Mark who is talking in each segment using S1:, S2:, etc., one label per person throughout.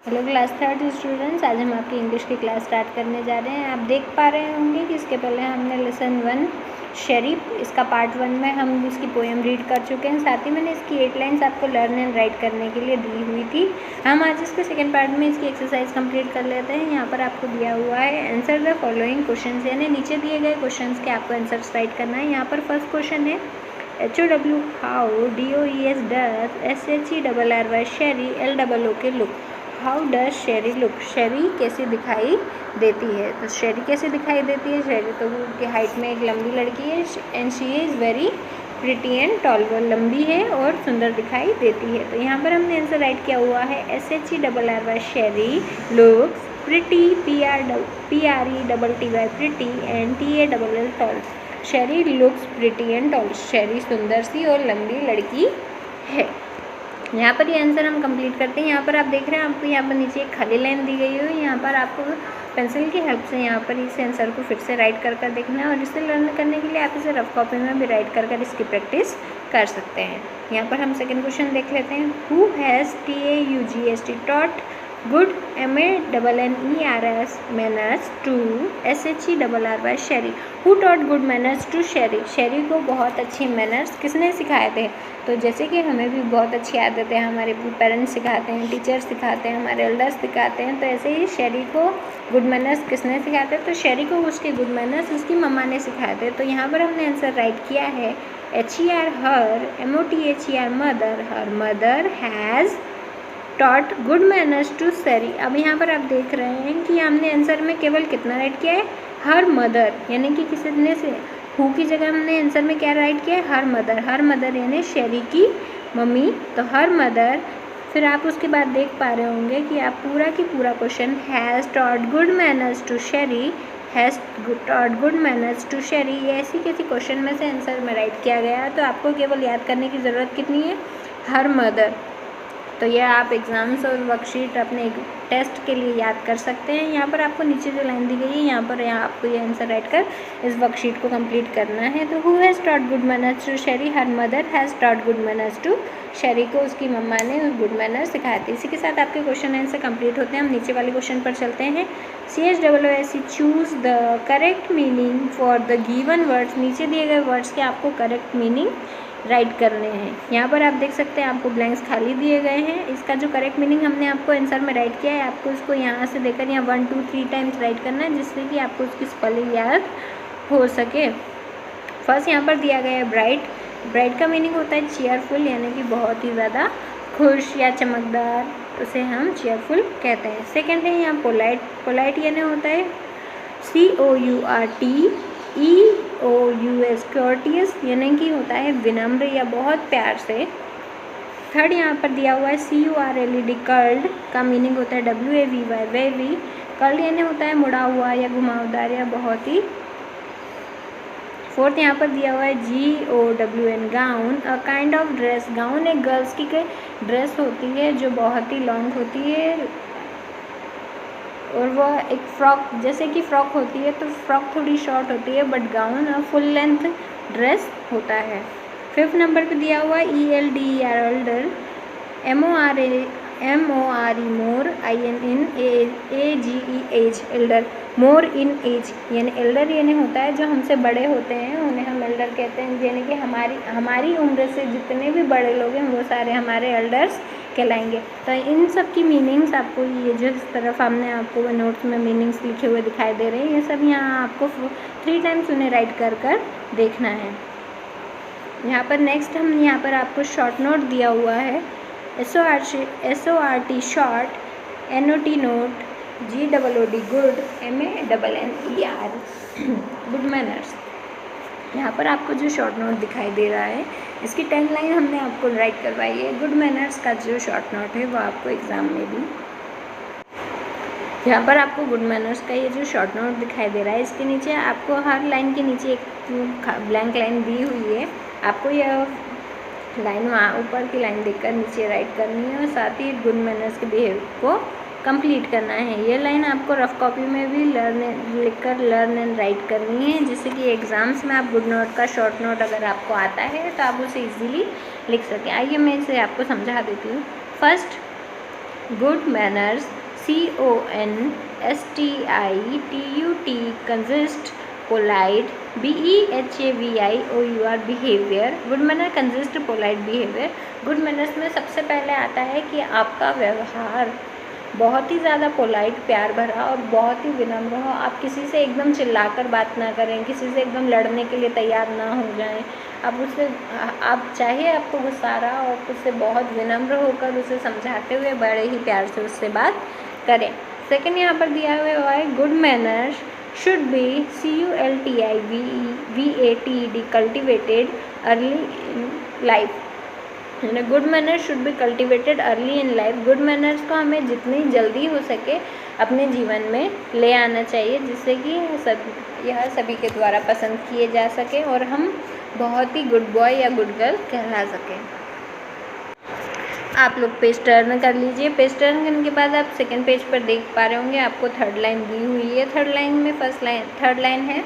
S1: Hello class third students, आज हम आपकी इंग्लिश की क्लास स्टार्ट करने जा रहे हैं। आप देख पा रहे होंगे कि इसके पहले हमने लेसन 1 शरीफ, इसका पार्ट 1 में हम इसकी पोएम रीड कर चुके हैं। साथ ही मैंने इसकी 8 लाइन्स आपको लर्न एंड राइट करने के लिए दी हुई थी। हम आज इसके सेकेंड पार्ट में इसकी एक्सरसाइज कंप्लीट कर लेते हैं। यहाँ पर आपको दिया हुआ है आंसर द फॉलोइंग क्वेश्चन, यानी नीचे दिए गए क्वेश्चन के आपको आंसर्स राइट करना है। यहाँ पर फर्स्ट क्वेश्चन है HOW how, DOES does, SHERRY Sheri, LOOK look. How does Sheri look, शेरी कैसे दिखाई देती है? तो शेरी कैसे दिखाई देती है? शेरी तो उनकी हाइट में एक लंबी लड़की है and she is very pretty and toll, वो लंबी है और सुंदर दिखाई देती है। तो यहाँ पर हमने आंसर राइट किया हुआ है SHERRY Sherry looks pretty, PRETTY pretty and TALL tall. Sherry looks pretty and tall, Sherry सुंदर सी और लंबी लड़की है। यहाँ पर ये आंसर हम कंप्लीट करते हैं। यहाँ पर आप देख रहे हैं, आपको यहाँ पर नीचे एक खाली लाइन दी गई है। यहाँ पर आपको पेंसिल की हेल्प से यहाँ पर इस आंसर को फिर से राइट कर देखना है और इसे लर्न करने के लिए आप इसे रफ कॉपी में भी राइट कर इसकी प्रैक्टिस कर सकते हैं। यहाँ पर हम सेकेंड क्वेश्चन देख लेते हैं। Who has TAUGST taught good MANNERS manners to SHERRY Sherry. Who taught good manners to Sherry, Sherry को बहुत अच्छी मैनर्स किसने सिखाए थे? तो जैसे कि हमें भी बहुत अच्छी आदतें हमारे पेरेंट्स सिखाते हैं, टीचर्स सिखाते हैं, हमारे एल्डर्स सिखाते हैं, तो ऐसे ही शेरी को गुड मैनर्स किसने सिखाए थे? तो शेरी को उसके गुड मैनर्स उसकी मम्मा ने सिखाए थे। तो यहाँ पर हमने आंसर राइट किया है HER her, MOTHER mother, her mother has taught good manners to Sherry. अब यहाँ पर आप देख रहे हैं कि हमने आंसर में केवल कितना राइट किया है? हर मदर, यानी कि किसने से हु की जगह हमने आंसर में क्या राइट किया है? हर मदर, हर मदर यानी शेरी की मम्मी, तो हर मदर। फिर आप उसके बाद देख पा रहे होंगे कि आप पूरा की पूरा question has taught good manners to Sherry, has taught good manners to Sherry, ये ऐसी किसी क्वेश्चन में से आंसर में राइट किया गया है। तो आपको केवल याद करने की ज़रूरत कितनी है? Her mother. तो ये आप एग्ज़ाम्स और वर्कशीट अपने टेस्ट के लिए याद कर सकते हैं। यहाँ पर आपको नीचे जो लाइन दी गई है, यहाँ पर आपको ये आंसर राइट कर इस वर्कशीट को कंप्लीट करना है। तो who has taught good manners to Sherry, her mother has taught good manners to Sherry को उसकी मम्मा ने गुड मैनर्स सिखाए थे। इसी के साथ आपके क्वेश्चन आंसर कंप्लीट होते हैं। हम नीचे वाले क्वेश्चन पर चलते हैं। CHOOSE choose the correct meaning for the given words, नीचे दिए गए वर्ड्स के आपको करेक्ट मीनिंग राइट करने हैं। यहाँ पर आप देख सकते हैं आपको ब्लैंक्स खाली दिए गए हैं। इसका जो करेक्ट मीनिंग हमने आपको आंसर में राइट किया है, आपको इसको यहाँ से देकर यहाँ 1 2 3 टाइम्स राइट करना है, जिससे कि आपको उसकी स्पेलिंग याद हो सके। फर्स्ट यहाँ पर दिया गया है ब्राइट। ब्राइट का मीनिंग होता है चीयरफुल, यानी कि बहुत ही ज़्यादा खुश या चमकदार, उसे हम चीयरफुल कहते हैं। सेकेंड है यहाँ पोलाइट। पोलाइट यानी होता है COURTEOUS कोर्टियस, यानी कि होता है विनम्र या बहुत प्यार से। थर्ड यहाँ पर दिया हुआ है CURLED कर्ल्ड, का मीनिंग होता है WAVY वेवी। कर्ल्ड यानी होता है मुड़ा हुआ या घुमावदार या बहुत ही। फोर्थ यहाँ पर दिया हुआ है GOWN gown, a kind of dress. Gown एक गर्ल्स की ड्रेस होती है जो बहुत ही लॉन्ग होती है और वह एक फ्रॉक, जैसे कि फ्रॉक होती है तो फ्रॉक थोड़ी शॉर्ट होती है, but gown full length dress होता है। फिफ्थ नंबर पे दिया हुआ ELDER एल्डर, MORE मोर, INAGE एज, एल्डर। मोर इन एज यानी एल्डर यानी होता है जो हमसे बड़े होते हैं, उन्हें हम एल्डर कहते हैं। यानी कि हमारी उम्र से जितने भी बड़े लोग हैं वो सारे हमारे एल्डर्स कहलाएंगे। तो इन सब की मीनिंग्स आपको ये जो इस तरफ हमने आपको नोट्स में मीनिंग्स लिखे हुए दिखाई दे रहे हैं, ये सब यहाँ आपको 3 टाइम्स उन्हें राइट कर देखना है। यहाँ पर नेक्स्ट हम यहाँ पर आपको शॉर्ट नोट दिया हुआ है। SORT short, NOT note, GOOD good, MANNER good manners. यहाँ पर आपको जो शॉर्ट नोट दिखाई दे रहा है, इसकी 10 लाइन हमने आपको राइट करवाई है। गुड मैनर्स का जो शॉर्ट नोट है वो आपको एग्ज़ाम में भी, यहाँ पर आपको गुड मैनर्स का ये जो शॉर्ट नोट दिखाई दे रहा है, इसके नीचे आपको हर लाइन के नीचे एक ब्लैंक लाइन दी हुई है। आपको यह लाइन वहाँ ऊपर की लाइन देखकर नीचे राइट करनी है और साथ ही गुड मैनर्स के बिहेव को कंप्लीट करना है। ये लाइन आपको रफ कॉपी में भी लिखकर लर्न एंड राइट करनी है, जिससे कि एग्ज़ाम्स में आप गुड नोट का शॉर्ट नोट अगर आपको आता है तो आप उसे इजीली लिख सकें। आइए मैं इसे आपको समझा देती हूँ। First good manners CONSTITUT consist polite BEHAVIOUR behaviour. Good manner consist polite behaviour. Good manners में सबसे पहले आता है कि आपका व्यवहार बहुत ही ज़्यादा पोलाइट, प्यार भरा और बहुत ही विनम्र हो। आप किसी से एकदम चिल्लाकर बात ना करें, किसी से एकदम लड़ने के लिए तैयार ना हो जाएं। आप चाहे आपको गुस्सा आ रहा हो, आप उससे बहुत विनम्र होकर उसे समझाते हुए बड़े ही प्यार से उससे बात करें। सेकंड यहाँ पर दिया हुआ है good manners should be CULTIVATED cultivated early in life. Good manners should be cultivated early in life. Good manners को हमें जितनी जल्दी हो सके अपने जीवन में ले आना चाहिए, जिससे कि यह सभी के द्वारा पसंद किए जा सके और हम बहुत ही गुड बॉय या गुड गर्ल कहला सकें। आप लोग पेज टर्न कर लीजिए। पेज टर्न करने के बाद आप सेकंड पेज पर देख पा रहे होंगे, आपको थर्ड लाइन दी हुई है। थर्ड लाइन में थर्ड लाइन है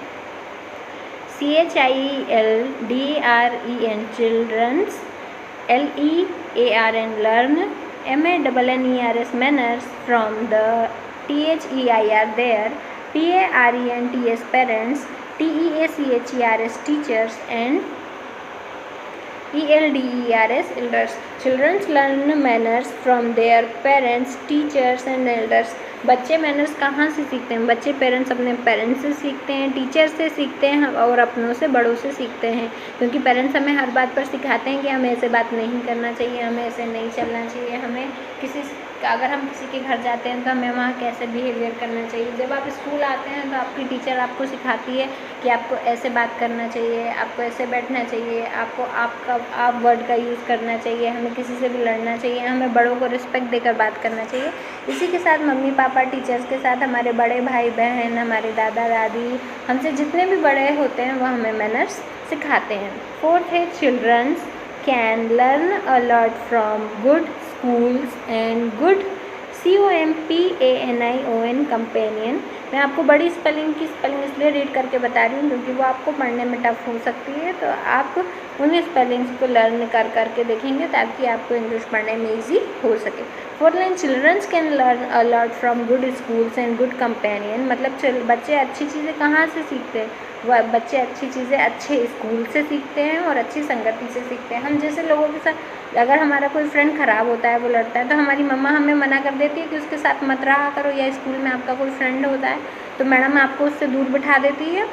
S1: CHILDREN childrens, LEARN learn, MANNERS manners from the THEIR their, PARENTS parents, TEACHERS teachers and ELDERS elders. Children learn manners from their parents, teachers and elders. बच्चे manners कहाँ से सीखते हैं? बच्चे parents अपने parents से सीखते हैं, टीचर्स से सीखते हैं और अपनों से, बड़ों से सीखते हैं। क्योंकि पेरेंट्स हमें हर बात पर सिखाते हैं कि हमें ऐसे बात नहीं करना चाहिए, हमें ऐसे नहीं चलना चाहिए, हमें अगर हम किसी के घर जाते हैं तो हमें वहाँ कैसे बिहेवियर करना चाहिए। जब आप स्कूल आते हैं तो आपकी टीचर आपको सिखाती है कि आपको ऐसे बात करना चाहिए, आपको ऐसे बैठना चाहिए, आपको आप वर्ड का यूज़ करना चाहिए, हमें किसी से भी लड़ना चाहिए, हमें बड़ों को रिस्पेक्ट देकर बात करना चाहिए। इसी के साथ मम्मी पापा, टीचर्स के साथ हमारे बड़े भाई बहन, हमारे दादा दादी, हमसे जितने भी बड़े होते हैं वो हमें मैनर्स सिखाते हैं। फोर्थ है childrens can learn a lot from good schools and good COMPANION companion। मैं आपको बड़ी स्पेलिंग इसलिए रीड करके बता रही हूँ क्योंकि वो आपको पढ़ने में टफ हो सकती है, तो आप उन स्पेलिंग्स को लर्न करके देखेंगे ताकि आपको इंग्लिश पढ़ने में ईजी हो सके। Fourth line childrens can learn a lot from good schools and good companion. मतलब बच्चे अच्छी चीज़ें कहाँ से सीखते हैं? वह बच्चे अच्छी चीज़ें अच्छे स्कूल से सीखते हैं और अच्छी संगति से सीखते हैं। हम जैसे लोगों के साथ, अगर हमारा कोई फ्रेंड ख़राब होता है, वो लड़ता है, तो हमारी मम्मा हमें मना कर देती है कि उसके साथ मत रहा करो, या स्कूल में आपका कोई फ्रेंड होता है तो मैडम आपको उससे दूर बिठा देती है।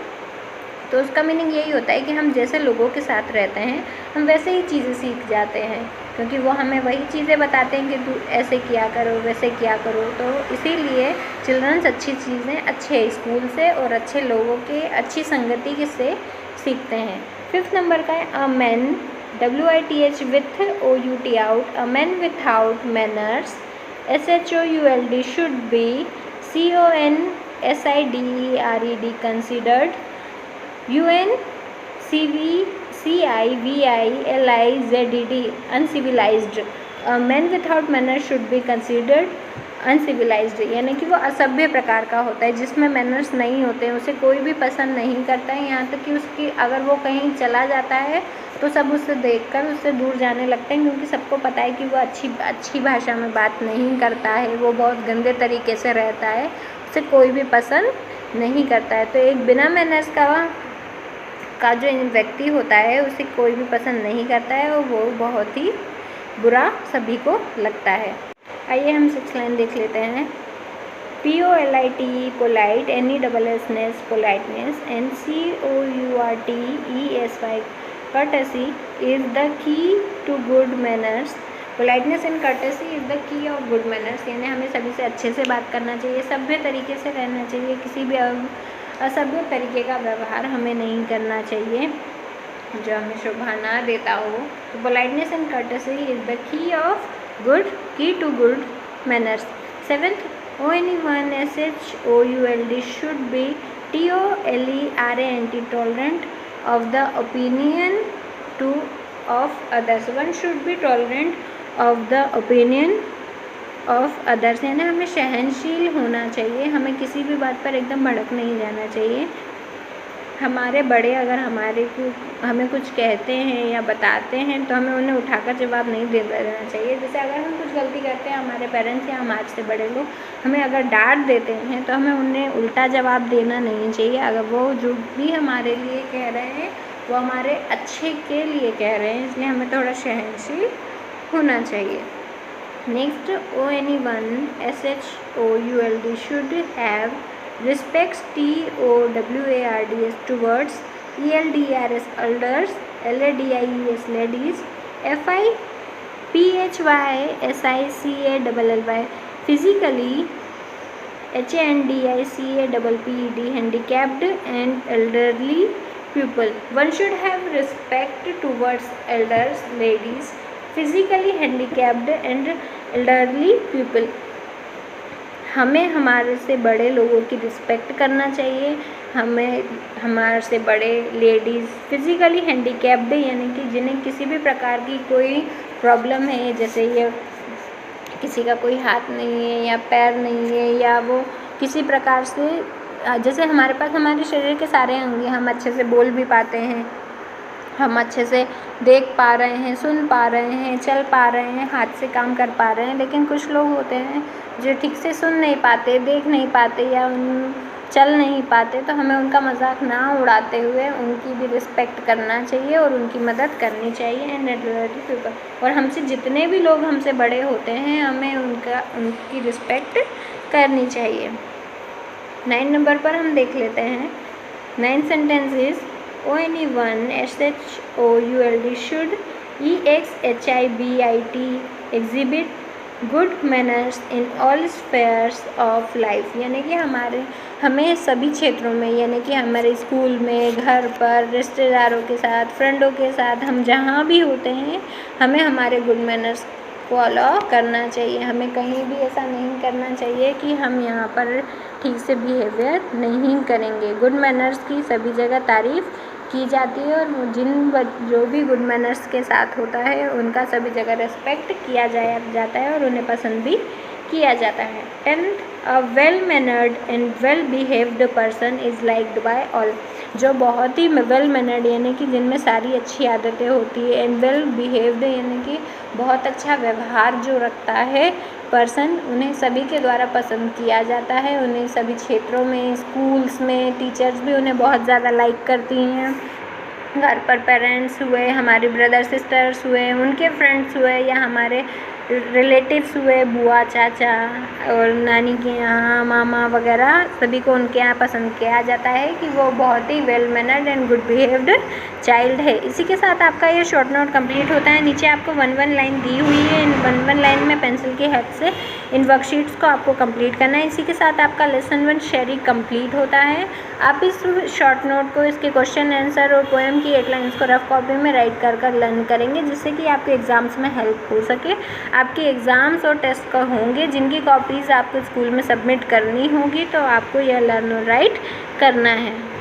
S1: तो उसका मीनिंग यही होता है कि हम जैसे लोगों के साथ रहते हैं हम वैसे ही चीज़ें सीख जाते हैं, क्योंकि वो हमें वही चीज़ें बताते हैं कि तू ऐसे किया करो, वैसे किया करो। तो इसीलिए चिल्ड्रंस अच्छी चीज़ें अच्छे स्कूल से और अच्छे लोगों के अच्छी संगति से सीखते हैं। फिफ्थ नंबर का है a man, WITH with OUT out, a man without manners, SHOULD should be CONSIDERED considered, UNCIVILIZED uncivilized। A man without manners should be considered uncivilised, यानी कि वो असभ्य प्रकार का होता है, जिसमें मैनर्स नहीं होते हैं, उसे कोई भी पसंद नहीं करता है। यहाँ तक कि उसकी अगर वो कहीं चला जाता है तो सब उससे देखकर उससे दूर जाने लगते हैं, क्योंकि सबको पता है कि वो अच्छी भाषा में बात नहीं करता है, वो बहुत गंदे तरीके से रहता है, उसे कोई भी पसंद नहीं करता है। तो एक बिना मैनर्स का जो व्यक्ति होता है उसे कोई भी पसंद नहीं करता है और वो बहुत ही बुरा सभी को लगता है। आइए हम 6 लाइन देख लेते हैं। POLITE polite, NESS politeness, NCOURTESY courtesy is the key to good manners। Politeness and courtesy is the की ऑफ गुड मैनर्स, यानी हमें सभी से अच्छे से बात करना चाहिए, सभ्य तरीके से रहना चाहिए, किसी भी असभ्य तरीके का व्यवहार हमें नहीं करना चाहिए जो हमें शोभा ना देता हो। तो politeness and courtesy is the key to good manners. Seventh, ONE1SHOULD should be TOLERANT tolerant of the opinion of others। One should be tolerant of the opinion of others, यानी हमें सहनशील होना चाहिए, हमें किसी भी बात पर एकदम भड़क नहीं जाना चाहिए। हमारे बड़े अगर हमें कुछ कहते हैं या बताते हैं तो हमें उन्हें उठाकर जवाब नहीं दे देना चाहिए। जैसे अगर हम कुछ गलती करते हैं, हमारे पेरेंट्स या हमारे से बड़े लोग हमें अगर डांट देते हैं तो हमें उन्हें उल्टा जवाब देना नहीं चाहिए। अगर वो जो भी हमारे लिए कह रहे हैं वो हमारे अच्छे के लिए कह रहे हैं, इसलिए हमें थोड़ा सहनशील होना चाहिए। Next, ONE1 SHOULD should have respects TOWARDS towards ELDRS elders, LADIES ladies, FIPHY physically, HANDICAPPED handicapped and elderly people. One should have respect towards elders, ladies, physically handicapped and elderly people. हमें हमारे से बड़े लोगों की respect करना चाहिए। हमें हमारे से बड़े लेडीज़, फिज़िकली हैंडीकैप्ड यानी कि जिन्हें किसी भी प्रकार की कोई प्रॉब्लम है, जैसे ये किसी का कोई हाथ नहीं है या पैर नहीं है या वो किसी प्रकार से, जैसे हमारे पास हमारे शरीर के सारे अंग हैं, हम अच्छे से बोल भी पाते हैं, हम अच्छे से देख पा रहे हैं, सुन पा रहे हैं, चल पा रहे हैं, हाथ से काम कर पा रहे हैं। लेकिन कुछ लोग होते हैं जो ठीक से सुन नहीं पाते, देख नहीं पाते या चल नहीं पाते, तो हमें उनका मजाक ना उड़ाते हुए उनकी भी रिस्पेक्ट करना चाहिए और उनकी मदद करनी चाहिए। एंड एल्डरली पीपल, और हमसे जितने भी लोग हमसे बड़े होते हैं हमें उनकी रिस्पेक्ट करनी चाहिए। 9 नंबर पर हम देख लेते हैं। 9 sentences, ONE1 SHOULD should EXHIBIT exhibit good manners in all spheres of life, यानी कि हमें सभी क्षेत्रों में, यानी कि हमारे स्कूल में, घर पर, रिश्तेदारों के साथ, फ्रेंडों के साथ, हम जहाँ भी होते हैं हमें हमारे गुड मैनर्स फॉलो करना चाहिए। हमें कहीं भी ऐसा नहीं करना चाहिए कि हम यहाँ पर ठीक से बिहेवियर नहीं करेंगे। गुड मैनर्स की सभी जगह तारीफ़ की जाती है और जो भी गुड मैनर्स के साथ होता है उनका सभी जगह रेस्पेक्ट किया जाता है और उन्हें पसंद भी किया जाता है। 10th, a well mannered and well behaved person is liked by all, जो बहुत ही वेल मैनर्ड यानी कि जिनमें सारी अच्छी आदतें होती है, एंड वेल बिहेव्ड यानी कि बहुत अच्छा व्यवहार जो रखता है पर्सन, उन्हें सभी के द्वारा पसंद किया जाता है। उन्हें सभी क्षेत्रों में, स्कूल्स में टीचर्स भी उन्हें बहुत ज़्यादा लाइक करती हैं। घर पर पेरेंट्स हुए, हमारे ब्रदर सिस्टर्स हुए, उनके फ्रेंड्स हुए या हमारे रिलेटिव्स हुए, बुआ चाचा और नानी के यहाँ मामा वगैरह, सभी को उनके यहाँ पसंद किया जाता है कि वो बहुत ही well mannered and good behaved child है। इसी के साथ आपका ये शॉर्ट नोट कंप्लीट होता है। नीचे आपको 1-1 लाइन दी हुई है, इन 1-1 लाइन में पेंसिल की हेल्प से इन वर्कशीट्स को आपको कंप्लीट करना है। इसी के साथ आपका लेसन 1 शेयरिंग कंप्लीट होता है। आप इस शॉर्ट नोट को, इसके क्वेश्चन आंसर और पोएम की 8 लाइन्स को रफ कॉपी में राइट कर लर्न करेंगे, जिससे कि आपके एग्ज़ाम्स में हेल्प हो सके। आपके एग्ज़ाम्स और टेस्ट का होंगे जिनकी कॉपीज़ आपको स्कूल में सबमिट करनी होगी, तो आपको यह लर्न और राइट करना है।